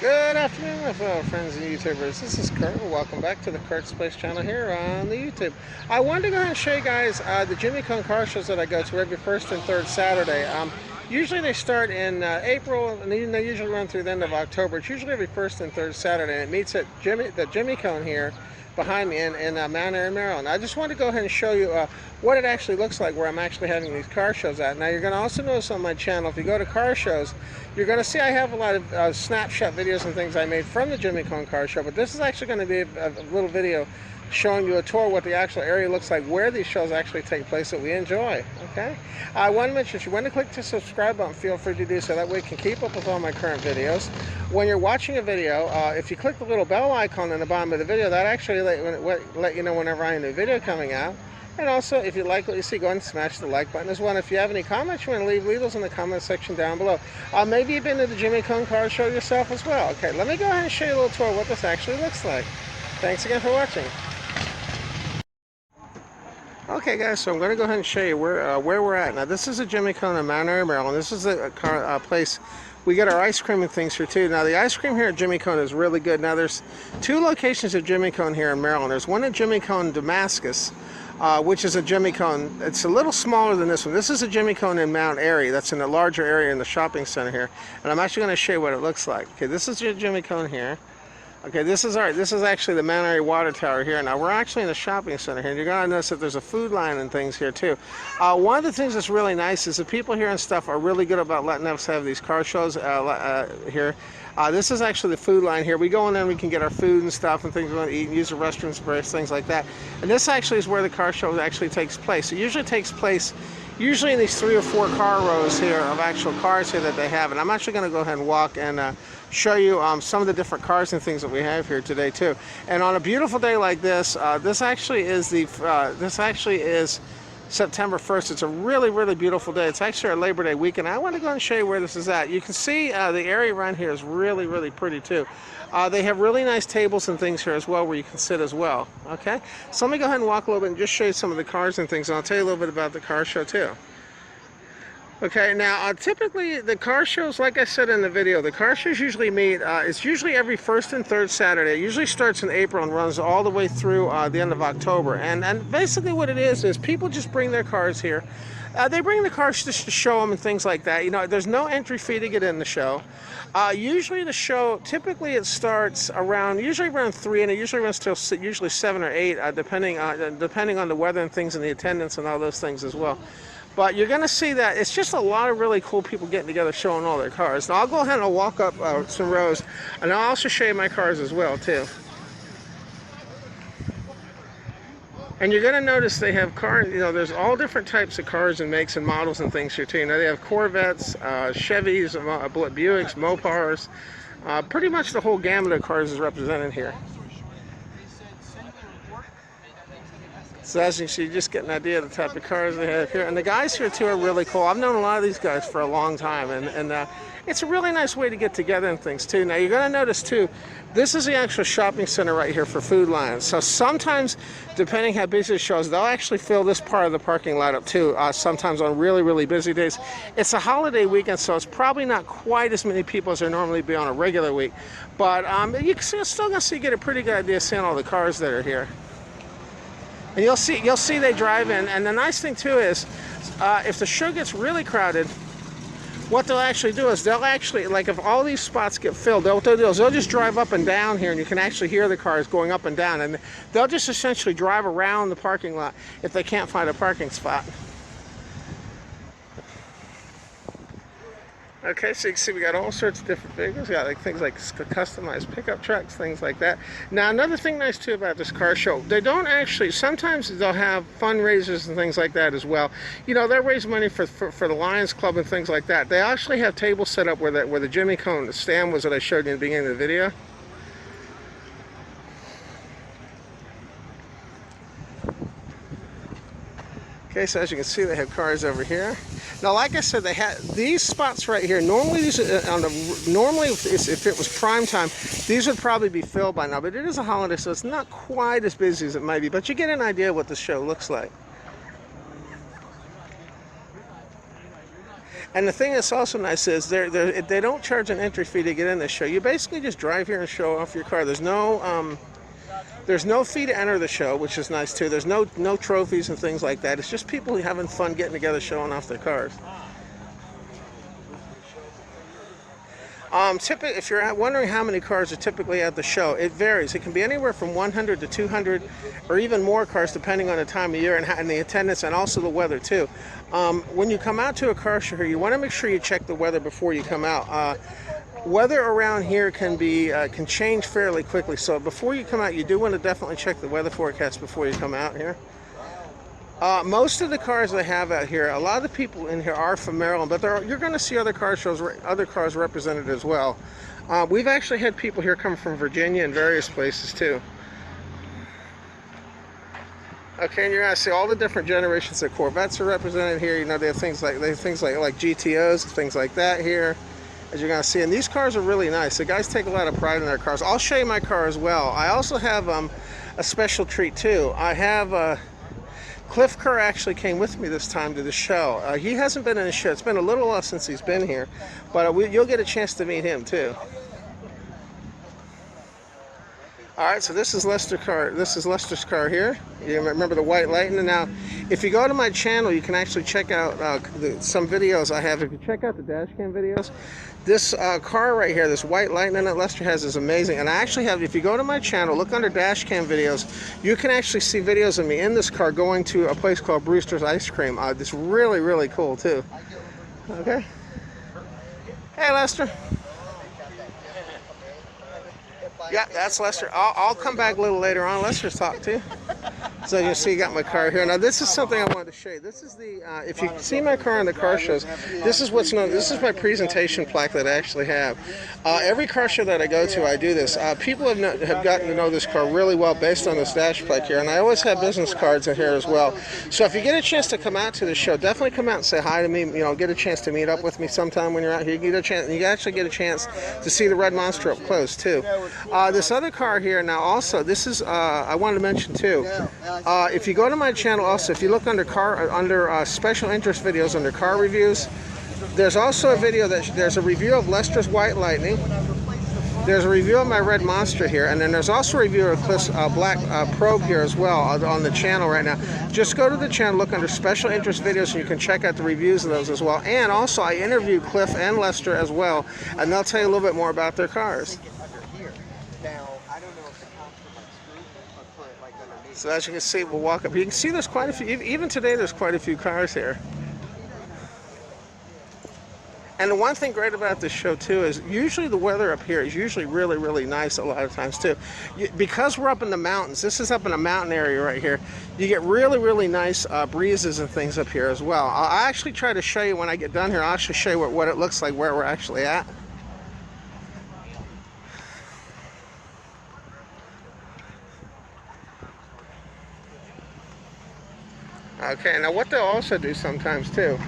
Good afternoon, my fellow friends and YouTubers. This is Kurt. Welcome back to the Kurt's Place channel here on the YouTube. I wanted to go ahead and show you guys the Jimmie car shows that I go to every first and third Saturday. Usually they start in April and they usually run through the end of October. It's usually every first and third Saturday, and it meets at the Jimmie here behind me in Mount Airy, Maryland. I just wanted to go ahead and show you what it actually looks like where I'm actually having these car shows at. Now you're going to also notice on my channel, if you go to car shows, you're going to see I have a lot of snapshot videos and things I made from the Jimmie car show, but this is actually going to be a little video showing you a tour of what the actual area looks like, where these shows actually take place that we enjoy. Okay, I want to mention, if you want to click the subscribe button, feel free to do so. That way you can keep up with all my current videos. When you're watching a video, if you click the little bell icon in the bottom of the video, that actually let you know whenever I have a new video coming out. And also, if you like what you see, go ahead and smash the like button as well. And if you have any comments you want to leave those in the comment section down below. Maybe you've been to the Jimmie car show yourself as well. Okay, let me go ahead and show you a little tour of what this actually looks like. Thanks again for watching. Okay guys, so I'm going to go ahead and show you where we're at. Now this is a Jimmie in Mount Airy, Maryland. This is a place we get our ice cream and things here too. Now the ice cream here at Jimmie is really good. Now there's two locations of Jimmie here in Maryland. There's one at Jimmie Damascus, which is a Jimmie it's a little smaller than this one. This is a Jimmie in Mount Airy. That's in a larger area in the shopping center here. And I'm actually going to show you what it looks like. Okay, this is your Jimmie here. Okay, this is actually the Mount Airy water tower here. Now we're actually in the shopping center here, and you're gonna notice that there's a food line and things here too. One of the things that's really nice is the people here and stuff are really good about letting us have these car shows here. This is actually the food line here. We go in there and we can get our food and stuff and things we want to eat and use the restrooms, breaks, things like that. And this actually is where the car show actually takes place. It usually takes place in these 3 or 4 car rows here of actual cars here that they have. And I'm actually going to go ahead and walk and show you some of the different cars and things that we have here today too. And on a beautiful day like this, this actually is September 1st. It's a really, really beautiful day. It's actually our Labor Day weekend. I want to go and show you where this is at. You can see the area around here is really, really pretty too. They have really nice tables and things here as well where you can sit as well. Okay, so let me go ahead and walk a little bit and just show you some of the cars and things, and I'll tell you a little bit about the car show too. Okay, now typically the car shows, like I said in the video, the car shows usually meet, it's usually every first and third Saturday. It usually starts in April and runs all the way through the end of October. And basically what it is people just bring their cars here. They bring the cars just to show them and things like that. You know, there's no entry fee to get in the show. Usually the show, typically it starts usually around 3, and it usually runs till usually 7 or 8, depending on the weather and things and the attendance and all those things as well. But you're going to see that it's just a lot of really cool people getting together showing all their cars. Now I'll go ahead and I'll walk up some rows, and I'll also show you my cars as well too. And you're going to notice they have cars, you know, there's all different types of cars and makes and models and things here too. You know, they have Corvettes, Chevys, Buicks, Mopars. Pretty much the whole gamut of cars is represented here. So as you can see, you just get an idea of the type of cars they have here. And the guys here too are really cool. I've known a lot of these guys for a long time, and it's a really nice way to get together and things too. Now you're going to notice too, this is the actual shopping center right here for food lines. So sometimes, depending how busy the show is, they'll actually fill this part of the parking lot up too, sometimes on really, really busy days. It's a holiday weekend, so it's probably not quite as many people as there normally be on a regular week. But you're still going to get a pretty good idea of seeing all the cars that are here. And you'll see they drive in, and the nice thing too is, if the show gets really crowded, what they'll actually do is they'll actually, like if all these spots get filled, what they'll do is they'll just drive up and down here, and you can actually hear the cars going up and down, and they'll just essentially drive around the parking lot if they can't find a parking spot. Okay, so you can see we got all sorts of different vehicles. We got like things like customized pickup trucks, things like that. Now another thing nice too about this car show, they don't actually, sometimes they'll have fundraisers and things like that as well. You know, they'll raise money for the Lions Club and things like that. They actually have tables set up where the Jimmie the stand was that I showed you in the beginning of the video. Okay, so as you can see, they have cars over here. Now, like I said, they had these spots right here. Normally, if it was prime time, these would probably be filled by now. But it is a holiday, so it's not quite as busy as it might be. But you get an idea of what the show looks like. And the thing that's also nice is they don't charge an entry fee to get in this show. You basically just drive here and show off your car. There's no fee to enter the show, which is nice too. There's no trophies and things like that. It's just people having fun getting together, showing off their cars. If you're wondering how many cars are typically at the show, it varies. It can be anywhere from 100 to 200 or even more cars depending on the time of year and the attendance and also the weather too. When you come out to a car show here, you want to make sure you check the weather before you come out. Weather around here can change fairly quickly, so before you come out, you do want to definitely check the weather forecast before you come out here. Most of the cars they have out here, a lot of the people in here are from Maryland, but you're going to see other car shows, other cars represented as well. We've actually had people here come from Virginia and various places too. Okay, and you're going to see all the different generations of Corvettes are represented here. You know, they have things like GTOs, things like that here, as you're going to see. And these cars are really nice. The guys take a lot of pride in their cars. I'll show you my car as well. I also have a special treat too. I have Cliff Kerr actually came with me this time to the show. He hasn't been in the show. It's been a little while since he's been here, but you'll get a chance to meet him too. All right, so this is Lester's car here. You remember the white Lightning. Now, if you go to my channel, you can actually check out some videos I have. If you check out the dash cam videos, this car right here, this white Lightning that Lester has, is amazing. And I actually have, if you go to my channel, look under dash cam videos, you can actually see videos of me in this car going to a place called Brewster's Ice Cream. It's really, really cool too. Okay. Hey, Lester. Yeah, that's Lester. I'll come back a little later on. Lester's talk to you. So you see, you got my car here. Now, this is something I wanted to show you. This is if you see my car in the car shows, this is what's known. This is my presentation plaque that I actually have. Every car show that I go to, I do this. People have gotten to know this car really well based on this dash plaque here, and I always have business cards in here as well. So if you get a chance to come out to the show, definitely come out and say hi to me. You know, get a chance to meet up with me sometime when you're out here. You actually get a chance to see the Red Monster up close too. This other car here now also, this is I wanted to mention too. If you go to my channel also, if you look under special interest videos under car reviews, there's also a video there's a review of Lester's White Lightning. There's a review of my Red Monster here, and then there's also a review of Cliff's Black Probe here as well on the channel right now. Just go to the channel, look under special interest videos, and you can check out the reviews of those as well. And also, I interviewed Cliff and Lester as well, and they'll tell you a little bit more about their cars. So as you can see, we'll walk up. You can see there's quite a few, even today there's quite a few cars here. And the one thing great about this show too is usually the weather up here is usually really, really nice a lot of times too. Because we're up in the mountains, this is up in a mountain area right here, you get really, really nice breezes and things up here as well. I'll actually try to show you when I get done here. I'll actually show you what it looks like where we're actually at. Okay, now what they'll also do sometimes too.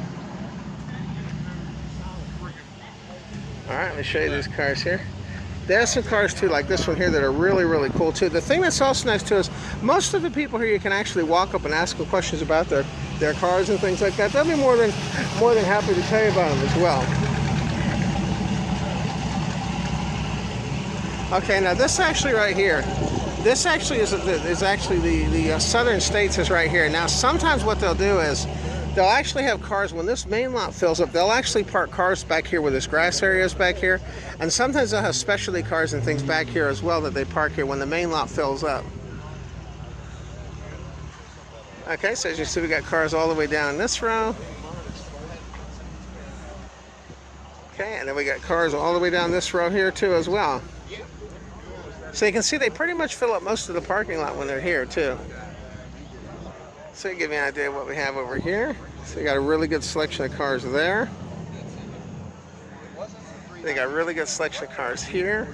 Alright, let me show you these cars here. There's some cars too, like this one here, that are really, really cool too. The thing that's also nice too is most of the people here, you can actually walk up and ask them questions about their cars and things like that. They'll be more than happy to tell you about them as well. Okay, now this actually right here, this actually is actually the Southern States is right here. Now sometimes what they'll do is they'll actually have cars, when this main lot fills up, they'll actually park cars back here where this grass area is back here. And sometimes they'll have specialty cars and things back here as well that they park here when the main lot fills up. Okay, so as you see, we got cars all the way down this row. Okay, and then we got cars all the way down this row here too as well. So you can see they pretty much fill up most of the parking lot when they're here too. So to give you an idea of what we have over here. So you got a really good selection of cars there. They got a really good selection of cars here.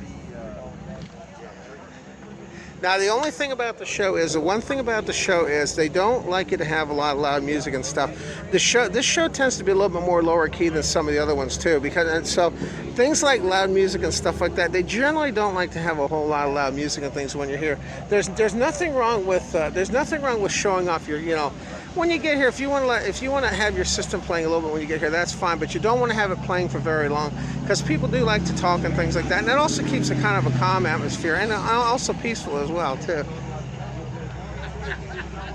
Now the only thing about the show is, the one thing about the show is they don't like you to have a lot of loud music and stuff. This show tends to be a little bit more lower key than some of the other ones too, and so things like loud music and stuff like that, they generally don't like to have a whole lot of loud music and things when you're here. There's nothing wrong with showing off your when you get here, if you want to have your system playing a little bit when you get here, that's fine. But you don't want to have it playing for very long, because people do like to talk and things like that. And it also keeps a kind of a calm atmosphere, and also peaceful as well too.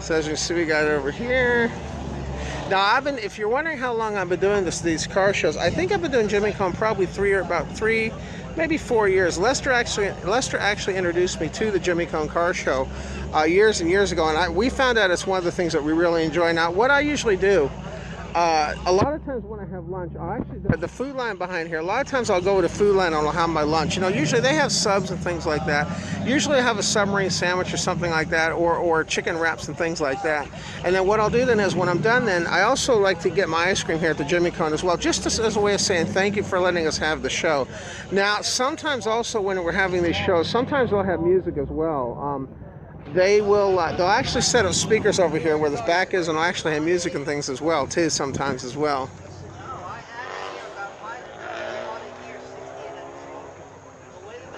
So as you can see, we got it over here. Now, if you're wondering how long I've been doing these car shows, I think I've been doing Jimmie Con probably about three, maybe 4 years. Lester actually introduced me to the Jimmie Con car show years and years ago, and we found out it's one of the things that we really enjoy. Now, what I usually do, a lot of times when I have lunch, the food line behind here, a lot of times I'll go to the food line and I'll have my lunch. You know, usually they have subs and things like that. Usually I have a submarine sandwich or something like that, or chicken wraps and things like that. And then what I'll do then is when I'm done then, I also like to get my ice cream here at the Jimmie Con as well, just as a way of saying thank you for letting us have the show. Now, sometimes also when we're having these shows, sometimes they'll have music as well. They'll actually set up speakers over here where this back is, and they'll actually have music and things as well too sometimes as well.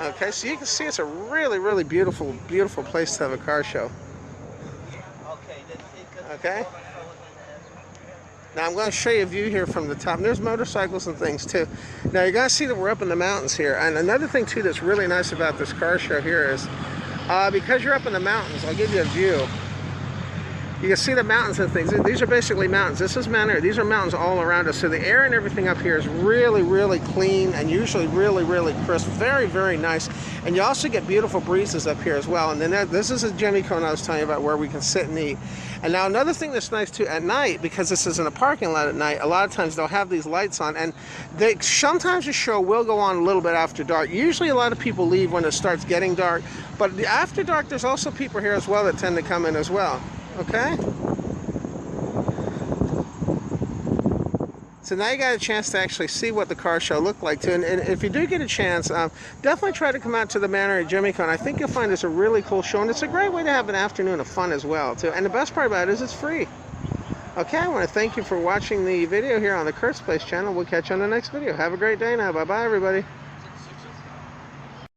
Okay, so you can see it's a really, really beautiful place to have a car show. Okay. Now I'm going to show you a view here from the top. And there's motorcycles and things too. Now you got to see that we're up in the mountains here. And another thing too that's really nice about this car show here is because you're up in the mountains, I'll give you a view. You can see the mountains and things. These are basically mountains. This is Mount Airy. These are mountains all around us. So the air and everything up here is really, really clean and usually really, really crisp. Very, very nice. And you also get beautiful breezes up here as well. And then this is a Jimmie Con I was telling you about where we can sit and eat. And now another thing that's nice too at night, because this is in a parking lot at night, a lot of times they'll have these lights on, and sometimes the show will go on a little bit after dark. Usually a lot of people leave when it starts getting dark, but after dark there's also people here as well that tend to come in as well. Okay? So now you got a chance to actually see what the car show looked like too. And if you do get a chance, definitely try to come out to the Mount Airy Jimmie Con. I think you'll find it's a really cool show, and it's a great way to have an afternoon of fun as well too. And the best part about it is it's free. Okay, I want to thank you for watching the video here on the Kurt's Place channel. We'll catch you on the next video. Have a great day now. Bye-bye, everybody.